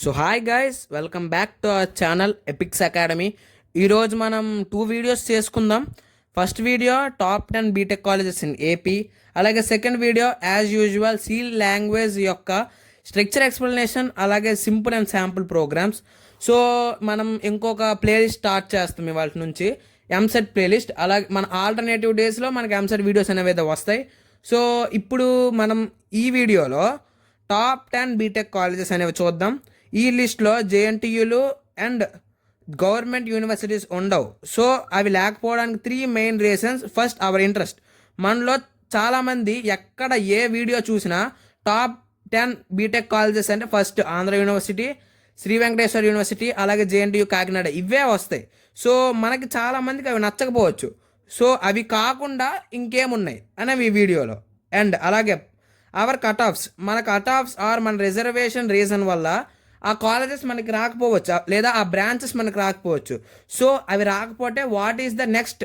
So hi guys, welcome back to our channel epics academy. ఈరోజు మనం 2 videos చేసుకుందాం. First video top 10 BTech colleges in AP, అలాగే second video as usual C language యొక్క structure explanation, అలాగే simple and sample programs. So మనం ఇంకొక playlist start చేస్తాం ఇవాళ నుంచి, ఎంసెట్ ప్లేలిస్ట్. అలాగే మన ఆల్టర్నేటివ్ డేస్లో మనకి ఎంసెట్ వీడియోస్ అనేవి అయితే వస్తాయి. సో ఇప్పుడు మనం ఈ వీడియోలో టాప్ 10 బీటెక్ కాలేజెస్ అనేవి చూద్దాం. ఈ లిస్ట్లో జేఎన్టీయూలు అండ్ గవర్నమెంట్ యూనివర్సిటీస్ ఉండవు. సో అవి లేకపోవడానికి 3 main reasons. First, our interest. మనలో చాలామంది ఎక్కడ ఏ వీడియో చూసినా టాప్ 10 బీటెక్ కాలేజెస్ అంటే first Andhra university, Sri Venkateswara university, అలాగే జేఎన్టీయూ కాకినాడ, ఇవే వస్తాయి. సో మనకి చాలామందికి అవి నచ్చకపోవచ్చు. సో అవి కాకుండా ఇంకేమున్నాయి అనేవి ఈ వీడియోలో. అండ్ అలాగే అవర్ కట్ ఆఫ్స్, మన కట్ ఆఫ్స్ ఆర్ మన రిజర్వేషన్ రీజన్ వల్ల ఆ కాలేజెస్ మనకి రాకపోవచ్చు, లేదా ఆ బ్రాంచెస్ మనకి రాకపోవచ్చు. సో అవి రాకపోతే what is the next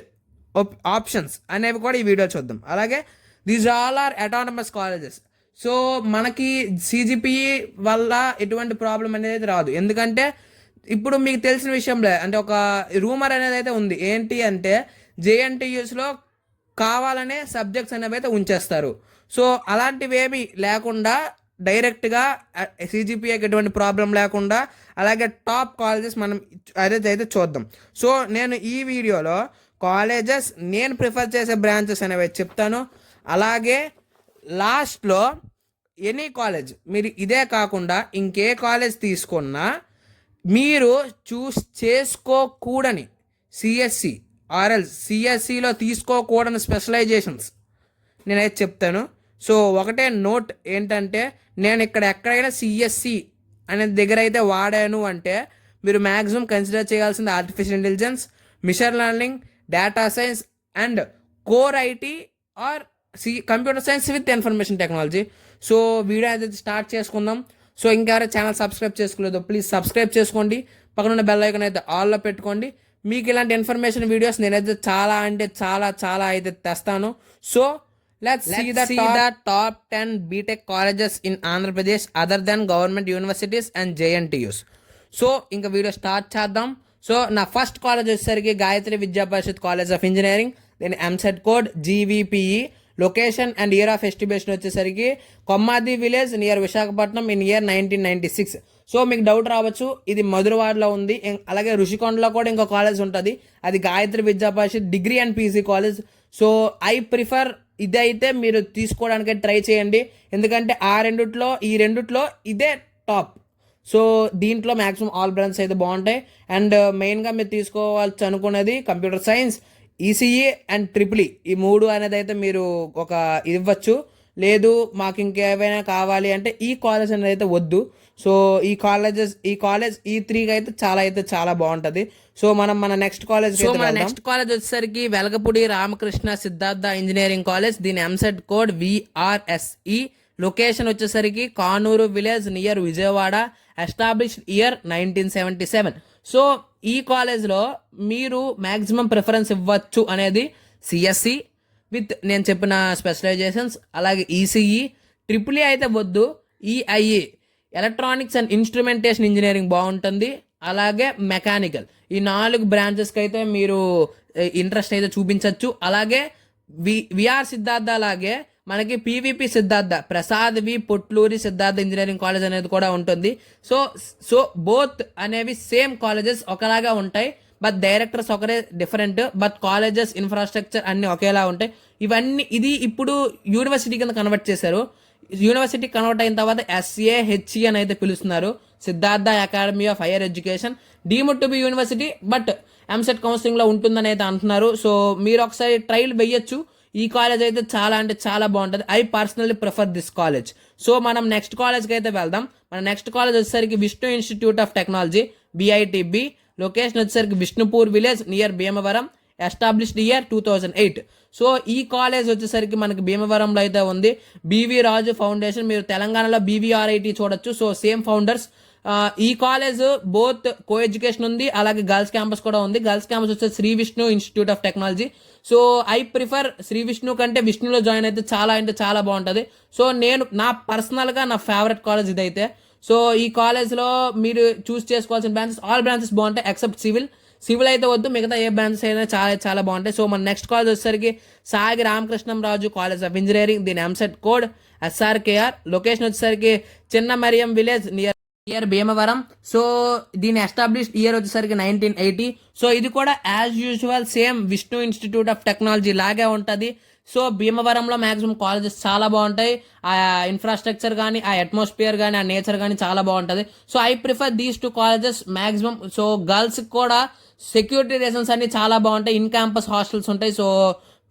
options అనేవి కూడా ఈ వీడియో చూద్దాం. అలాగే these all are autonomous colleges. So మనకి సిజిపిఈ వల్ల ఎటువంటి ప్రాబ్లం అనేది రాదు, ఎందుకంటే ఇప్పుడు మీకు తెలిసిన విషయంలో అంటే ఒక రూమర్ అనేది అయితే ఉంది. ఏంటి అంటే జేఎన్టీయూస్లో కావాలనే సబ్జెక్ట్స్ అనేవి అయితే ఉంచేస్తారు. సో అలాంటివి ఏమి లేకుండా డైరెక్ట్గా సిజిపిఐకి ఎటువంటి ప్రాబ్లం లేకుండా అలాగే టాప్ కాలేజెస్ మనం అయితే చూద్దాం. సో నేను ఈ వీడియోలో కాలేజెస్ నేను ప్రిఫర్ చేసే బ్రాంచెస్ అనేవి చెప్తాను. అలాగే లాస్ట్లో ఎనీ కాలేజ్, మీరు ఇదే కాకుండా ఇంకే కాలేజ్ తీసుకున్నా మీరు చూస్ చేసుకోకూడని సిఎస్సి ఆర్ఎల్ సిఎస్సిలో తీసుకోకూడని స్పెషలైజేషన్స్ నేనైతే చెప్తాను. సో ఒకటే నోట్ ఏంటంటే, నేను ఇక్కడ ఎక్కడైనా సిఎస్సి అనే దగ్గర అయితే వాడాను అంటే మీరు మ్యాక్సిమం కన్సిడర్ చేయాల్సింది artificial intelligence, machine learning, data science and core IT or computer science with information technology. So video అయితే స్టార్ట్ చేసుకుందాం. సో ఇంకెవరైనా ఛానల్ సబ్స్క్రైబ్ చేసుకోలేదు ప్లీజ్ సబ్స్క్రైబ్ చేసుకోండి. పక్కన ఉన్న బెల్ ఐకాన్ అయితే ఆల్లో పెట్టుకోండి. మీకు ఇలాంటి ఇన్ఫర్మేషన్ వీడియోస్ నేనైతే చాలా అంటే చాలా అయితే తెస్తాను. So let's see the top 10 BTech colleges in Andhra Pradesh other than government universities and JNTUs. So ఇంకా వీడియో స్టార్ట్ చేద్దాం. సో నా ఫస్ట్ కాలేజ్ వచ్చేసరికి గాయత్రి విద్యా పరిషత్ కాలేజ్ ఆఫ్ ఇంజనీరింగ్, దీని EAMCET code GVPE. Location and year of estimation వచ్చేసరికి Kommadi village near Visakhapatnam in year 1996. So మీకు doubt రావచ్చు, ఇది మధురవాడలో ఉంది. అలాగే ఋషికొండలో కూడా ఇంకో కాలేజ్ ఉంటుంది, అది గాయత్రి విద్యా పరిషత్ degree and PG college. So I prefer ఇదైతే మీరు తీసుకోవడానికి ట్రై చేయండి, ఎందుకంటే ఈ రెండిట్లో ఇదే టాప్. సో దీంట్లో మ్యాక్సిమం ఆల్ బ్రాంచెస్ అయితే బాగుంటాయి. అండ్ మెయిన్గా మీరు తీసుకోవాల్సి అనుకునేది computer science, ECE and triple E 3 అనేది అయితే మీరు ఒక ఇవ్వచ్చు. లేదు మాకు ఇంకేమైనా కావాలి అంటే ఈ కాలేజ్ అనేది అయితే వద్దు. సో ఈ కాలేజ్ ఈ 3కి అయితే చాలా బాగుంటుంది. సో మన నెక్స్ట్ కాలేజ్ వచ్చేసరికి వెలగపూడి రామకృష్ణ సిద్ధార్థ ఇంజనీరింగ్ కాలేజ్, దీని ఎంసెట్ కోడ్ విఆర్ఎస్ఈ. లొకేషన్ వచ్చేసరికి Kanuru village near Vijayawada, established year 1977. So ఈ కాలేజ్లో మీరు మ్యాక్సిమం ప్రిఫరెన్స్ ఇవ్వచ్చు అనేది సిఎస్సి విత్ నేను చెప్పిన స్పెషలైజేషన్స్, అలాగే ఈసీఈ. ట్రిపుల్ అయితే వద్దు, EIE electronics and instrumentation engineering బాగుంటుంది, అలాగే మెకానికల్. ఈ 4 బ్రాంచెస్కి అయితే మీరు ఇంట్రెస్ట్ అయితే చూపించవచ్చు. అలాగే విఆర్ సిద్ధార్థ అలాగే మనకి పీవీపీ సిద్ధార్థ, ప్రసాద్ వి పొట్లూరి సిద్ధార్థ ఇంజనీరింగ్ కాలేజ్ అనేది కూడా ఉంటుంది. సో బోత్ అనేవి సేమ్ కాలేజెస్ ఒకలాగా ఉంటాయి, బట్ డైరెక్టర్స్ ఒకరే డిఫరెంట్, బట్ కాలేజెస్ ఇన్ఫ్రాస్ట్రక్చర్ అన్ని ఒకేలా ఉంటాయి. ఇది ఇప్పుడు యూనివర్సిటీ కింద కన్వర్ట్ చేశారు. యూనివర్సిటీ కన్వర్ట్ అయిన తర్వాత SAHE అని అయితే పిలుస్తున్నారు, Siddhartha academy of higher education. Deemed to be university, but EAMCET కౌన్సిలింగ్లో ఉంటుందని అయితే అంటున్నారు. సో మీరు ఒకసారి ట్రయల్ వేయచ్చు. ఈ కాలేజ్ అయితే చాలా బాగుంటుంది. I personally prefer this college. So మనం నెక్స్ట్ కాలేజ్కి అయితే వెళ్దాం. మన నెక్స్ట్ కాలేజ్ వచ్చేసరికి Vishnu institute of technology, BITB. Location వచ్చేసరికి Vishnupur village near Bhimavaram, established year 2008. So ఈ కాలేజ్ వచ్చేసరికి మనకి భీమవరంలో అయితే ఉంది. బివి రాజు ఫౌండేషన్, మీరు తెలంగాణలో BVRIT చూడొచ్చు. So same founders. ఈ కాలేజ్ బోత్ కో ఎడ్యుకేషన్ ఉంది, అలాగే గర్ల్స్ క్యాంపస్ కూడా ఉంది. గర్ల్స్ క్యాంపస్ వచ్చేసి Shri Vishnu institute of technology. So I prefer Shri Vishnu కంటే విష్ణులో జాయిన్ అయితే చాలా బాగుంటుంది. సో నా పర్సనల్గా నా ఫేవరెట్ కాలేజ్ ఇదైతే. సో ఈ కాలేజ్లో మీరు చూస్ చేసుకోవాల్సిన బ్రాంచెస్ ఆల్ బ్రాంచెస్ బాగుంటాయి ఎక్సెప్ట్ సివిల్ అయితే వద్దు, మిగతా ఏ బ్రాంచెస్ అయినా చాలా చాలా బాగుంటాయి. సో మన నెక్స్ట్ కాలేజ్ వచ్చేసరికి Sagi Ramakrishnam Raju college of engineering, దీని ఎంసెట్ కోడ్ SRKR. లొకేషన్ వచ్చేసరికి చిన్న మరియం విలేజ్ నియర్ భీమవరం. సో దీని ఎస్టాబ్లిష్డ్ ఇయర్ వచ్చేసరికి 1980. సో ఇది కూడా as usual same Vishnu institute of technology లాగే ఉంటుంది. సో భీమవరంలో మ్యాక్సిమం కాలేజెస్ చాలా బాగుంటాయి. ఆ ఇన్ఫ్రాస్ట్రక్చర్ కానీ, ఆ అట్మాస్ఫియర్ కానీ, ఆ నేచర్ కానీ చాలా బాగుంటుంది. So I prefer these 2 colleges maximum. So గర్ల్స్కి కూడా సెక్యూరిటీ రీజన్స్ అన్ని చాలా బాగుంటాయి, ఇన్ క్యాంపస్ హాస్టల్స్ ఉంటాయి. So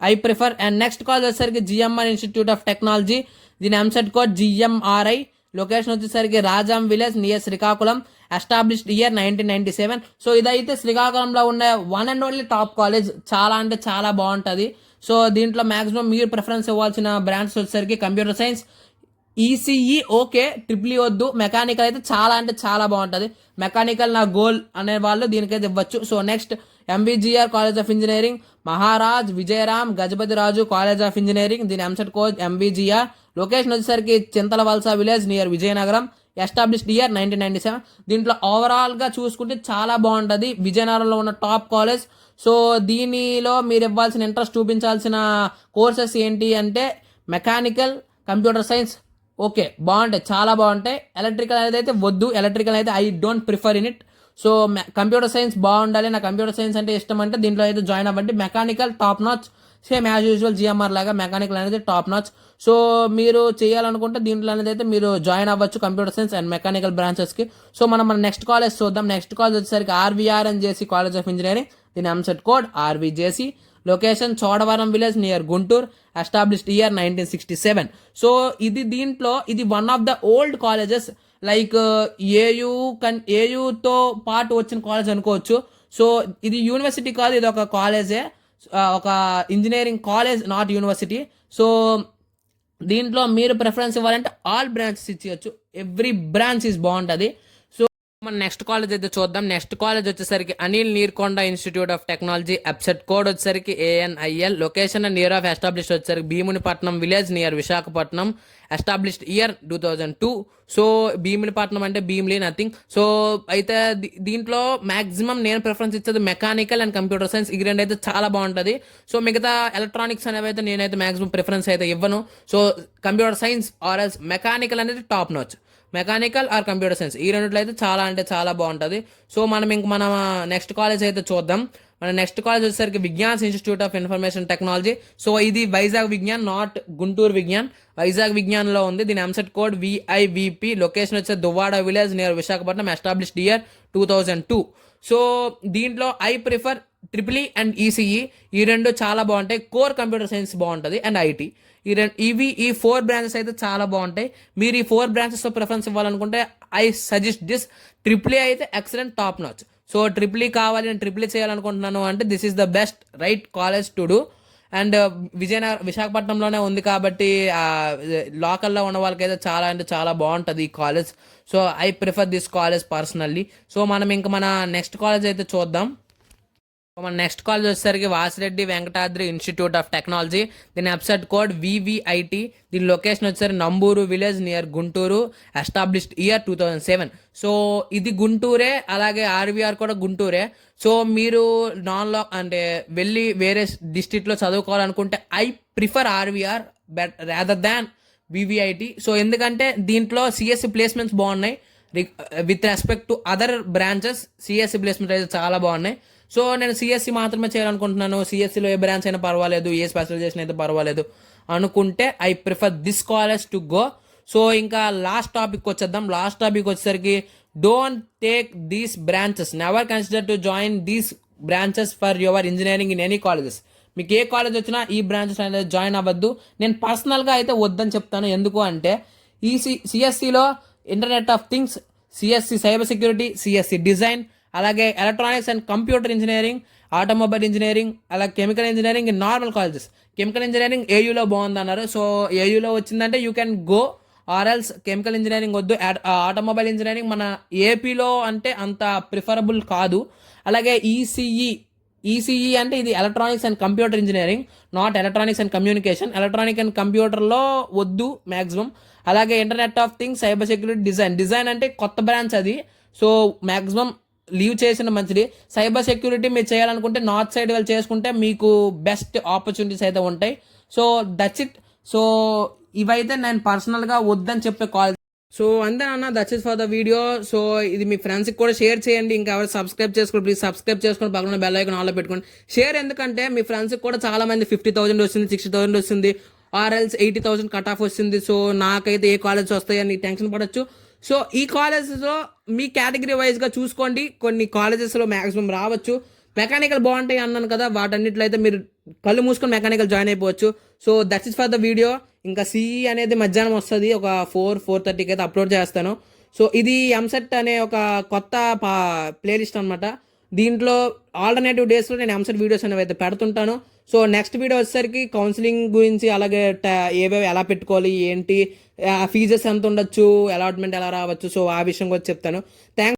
I prefer. And next college వచ్చేసరికి GMR ఇన్స్టిట్యూట్ ఆఫ్ టెక్నాలజీ, దీని ఎంసెట్ కోడ్ GMRI. లొకేషన్ వచ్చేసరికి Rajam village near Srikakulam, established year 1997. So ఇదైతే శ్రీకాకుళంలో ఉన్న one and only top college, చాలా అంటే చాలా బాగుంటుంది. సో దీంట్లో మ్యాక్సిమం మీరు ప్రిఫరెన్స్ ఇవ్వాల్సిన బ్రాంచెస్ వచ్చేసరికి computer science, ECE okay, triple వద్దు. మెకానికల్ అయితే చాలా అంటే చాలా బాగుంటుంది. మెకానికల్ నా గోల్ అనే వాళ్ళు దీనికైతే ఇవ్వచ్చు. So next MVGR college of engineering, Maharaj Vijayaram Gajapati Raju college of engineering, దీని ఎంసెట్ కోడ్ MVGR. లొకేషన్ వచ్చేసరికి Chintalavalasa village near Vizianagaram, established year 1997. దీంట్లో ఓవరాల్గా చూసుకుంటే చాలా బాగుంటుంది, విజయనగరంలో ఉన్న టాప్ కాలేజ్. సో దీనిలో మీరు ఇవ్వాల్సిన ఇంట్రెస్ట్ చూపించాల్సిన కోర్సెస్ ఏంటి అంటే మెకానికల్, కంప్యూటర్ సైన్స్ ఓకే బాగుంటాయి, చాలా బాగుంటాయి. ఎలక్ట్రికల్ అనేది అయితే వద్దు, ఎలక్ట్రికల్ అయితే I don't prefer in it. So computer science బాగుండాలి, నాకు కంప్యూటర్ సైన్స్ అంటే ఇష్టం అంటే దీంట్లో అయితే జాయిన్ అవ్వండి. Mechanical top notch, same as usual GMR లాగా మెకానికల్ అనేది టాప్ నాచ్. సో మీరు చేయాలనుకుంటే దీంట్లో అనేది అయితే మీరు జాయిన్ అవ్వచ్చు కంప్యూటర్ సైన్స్ అండ్ మెకానికల్ బ్రాంచెస్కి. సో మన నెక్స్ట్ కాలేజ్ చూద్దాం. నెక్స్ట్ కాలేజ్ వచ్చేసరికి RVRNJC కాలేజ్ ఆఫ్ ఇంజనీరింగ్, దీని EAMCET code RVJC. Location Chodavaram village near Guntur, established year 1967. So దీంట్లో ఇది one of the old colleges, like ఏయుతో పాటు వచ్చిన కాలేజ్ అనుకోవచ్చు. సో ఇది యూనివర్సిటీ కాదు, ఇది ఒక కాలేజే, ఒక engineering college, not university. So దీంట్లో మీరు ప్రిఫరెన్స్ ఇవ్వాలంటే ఆల్ బ్రాంచెస్ ఇచ్చేయచ్చు, ఎవ్రీ బ్రాంచ్ ఈజ్ బాగుంటుంది. మన నెక్స్ట్ కాలేజ్ అయితే చూద్దాం. నెక్స్ట్ కాలేజ్ వచ్చేసరికి Anil Neerukonda institute of technology, EAMCET code వచ్చేసరికి ANIL. Location near of established వచ్చేసరికి Bheemunipatnam village near Visakhapatnam, established year 2002. So Bheemunipatnam అంటే భీమ్లీ నథింగ్. సో అయితే దీంట్లో మ్యాక్సిమం నేను ప్రిఫరెన్స్ ఇచ్చేది మెకానికల్ అండ్ కంప్యూటర్ సైన్స్, ఈ రెండు అయితే చాలా బాగుంటుంది. సో మిగతా ఎలక్ట్రానిక్స్ అనేవి అయితే నేనైతే మ్యాక్సిమం ప్రిఫరెన్స్ అయితే ఇవ్వను. So computer science or else mechanical అనేది top notch, mechanical or computer science ఈ రెండిట్లో అయితే చాలా అంటే చాలా బాగుంటుంది. సో మనం నెక్స్ట్ కాలేజ్ అయితే చూద్దాం. మన నెక్స్ట్ కాలేజ్ వచ్చేసరికి Vignan institute of information technology. So ఇది వైజాగ్ విజ్ఞాన్, నాట్ గుంటూరు విజ్ఞాన్, వైజాగ్ విజ్ఞాన్లో ఉంది. దీని ఎంసెట్ కోడ్ VIVP. లొకేషన్ వచ్చే Duvvada village near Visakhapatnam, established year 2002. So దీంట్లో I prefer triple and ECE, ఈ రెండు చాలా బాగుంటాయి. కోర్ కంప్యూటర్ సైన్స్ బాగుంటుంది అండ్ IT, ఈ 4 బ్రాంచెస్ అయితే చాలా బాగుంటాయి. మీరు ఈ 4 బ్రాంచెస్తో ప్రిఫరెన్స్ ఇవ్వాలనుకుంటే ఐ సజెస్ట్ దిస్. ట్రిపుల్ అయితే excellent top notch. So triple కావాలి, నేను ట్రిపుల్ చేయాలనుకుంటున్నాను అంటే this is the best right college to do. And విశాఖపట్నంలోనే ఉంది కాబట్టి లోకల్లో ఉన్న వాళ్ళకైతే చాలా అంటే చాలా బాగుంటుంది ఈ college. So I prefer this college personally. So మనం మన నెక్స్ట్ కాలేజ్ అయితే చూద్దాం. మన నెక్స్ట్ కాలేజ్ వచ్చేసరికి Vasireddy Venkatadri institute of technology, దీని వెబ్సైట్ కోడ్ VVIT. దీని లొకేషన్ వచ్చేసరికి Namburu village near Guntur, established year 2007. So ఇది గుంటూరే, అలాగే RVR కూడా గుంటూరే. సో మీరు అంటే వెళ్ళి వేరే డిస్ట్రిక్ట్లో చదువుకోవాలనుకుంటే I prefer RVR rather than VVIT. So ఎందుకంటే దీంట్లో CSE ప్లేస్మెంట్స్ బాగున్నాయి, with respect to other branches CSE placement అయితే చాలా బాగున్నాయి. సో నేను CSE మాత్రమే చేయాలనుకుంటున్నాను, CSEలో ఏ బ్రాంచ్ అయినా పర్వాలేదు, ఏ స్పెషలైజేషన్ అయితే పర్వాలేదు అనుకుంటే I prefer this college to go. So ఇంకా లాస్ట్ టాపిక్ వచ్చేద్దాం. లాస్ట్ టాపిక్ వచ్చేసరికి don't take these branches, never consider to join these branches for your engineering in any colleges. మీకు ఏ కాలేజ్ వచ్చినా ఈ బ్రాంచెస్ అనేది జాయిన్ అవ్వద్దు. నేను పర్సనల్గా అయితే వద్దని చెప్తాను. ఎందుకు అంటే ఈ CSEలో internet of things, CSE cyber security, CSE design, అలాగే electronics and computer engineering, automobile engineering, అలాగే chemical engineering in normal colleges. Chemical engineering AUలో బాగుందన్నారు. సో AUలో వచ్చిందంటే you can go, or else chemical engineering వద్దు. ఆటోమొబైల్ ఇంజనీరింగ్ మన ఏపీలో అంటే అంత ప్రిఫరబుల్ కాదు. అలాగే ఈసీఈ అంటే ఇది electronics and computer engineering, not electronics and communication. Electronic and కంప్యూటర్లో వద్దు మ్యాక్సిమం. అలాగే internet of things, cyber security, design అంటే కొత్త బ్రాంచ్ అది. సో మ్యాక్సిమం లీవ్ చేసిన మంచిది. సైబర్ సెక్యూరిటీ మీరు చేయాలనుకుంటే నార్త్ సైడ్ వాళ్ళు చేసుకుంటే మీకు బెస్ట్ ఆపర్చునిటీస్ అయితే ఉంటాయి. So that's it. సో ఇవైతే నేను పర్సనల్గా వద్దని చెప్పే కాల్. సో అంతే అన్న, that's it for the video. So ఇది మీ ఫ్రెండ్స్కి కూడా షేర్ చేయండి. ఇంకా ఎవరు సబ్స్క్రైబ్ చేసుకోండి, ప్లీజ్ సబ్స్క్రైబ్ చేసుకొని పక్కన బెల్ ఐకాన్ ఆన్లో పెట్టుకోండి. షేర్ ఎందుకంటే మీ ఫ్రెండ్స్కి కూడా చాలా మంది 50,000 వస్తుంది, 60,000 వస్తుంది, ఆర్ఎల్స్ 80,000 కట్ ఆఫ్ వస్తుంది. సో నాకైతే ఏ కాలేజ్ వస్తాయని టెన్షన్ పడచ్చు. సో ఈ కాలేజెస్లో మీ కేటగిరీ వైజ్గా చూసుకోండి. కొన్ని కాలేజెస్లో మ్యాక్సిమం రావచ్చు. మెకానికల్ బాగుంటాయి అన్నాను కదా, వాటన్నిటిలో అయితే మీరు కళ్ళు మూసుకొని మెకానికల్ జాయిన్ అయిపోవచ్చు. So that's it for the video. ఇంకా సిఈ అనేది మధ్యాహ్నం వస్తుంది, ఒక 4-4:30కి అయితే అప్లోడ్ చేస్తాను. సో ఇది ఎంసెట్ అనే ఒక కొత్త ప్లేలిస్ట్ అనమాట. దీంట్లో ఆల్టర్నేటివ్ డేస్లో నేను ఎంసెట్ వీడియోస్ అనేవి అయితే పెడుతుంటాను. సో నెక్స్ట్ వీడియో వచ్చేసరికి కౌన్సిలింగ్ గురించి, అలాగే ఏవేవి ఎలా పెట్టుకోవాలి, ఏంటి ఫీజెస్ ఎంత ఉండొచ్చు, అలాట్మెంట్ ఎలా రావచ్చు, సో ఆ విషయం కూడా చెప్తాను. థ్యాంక్స్.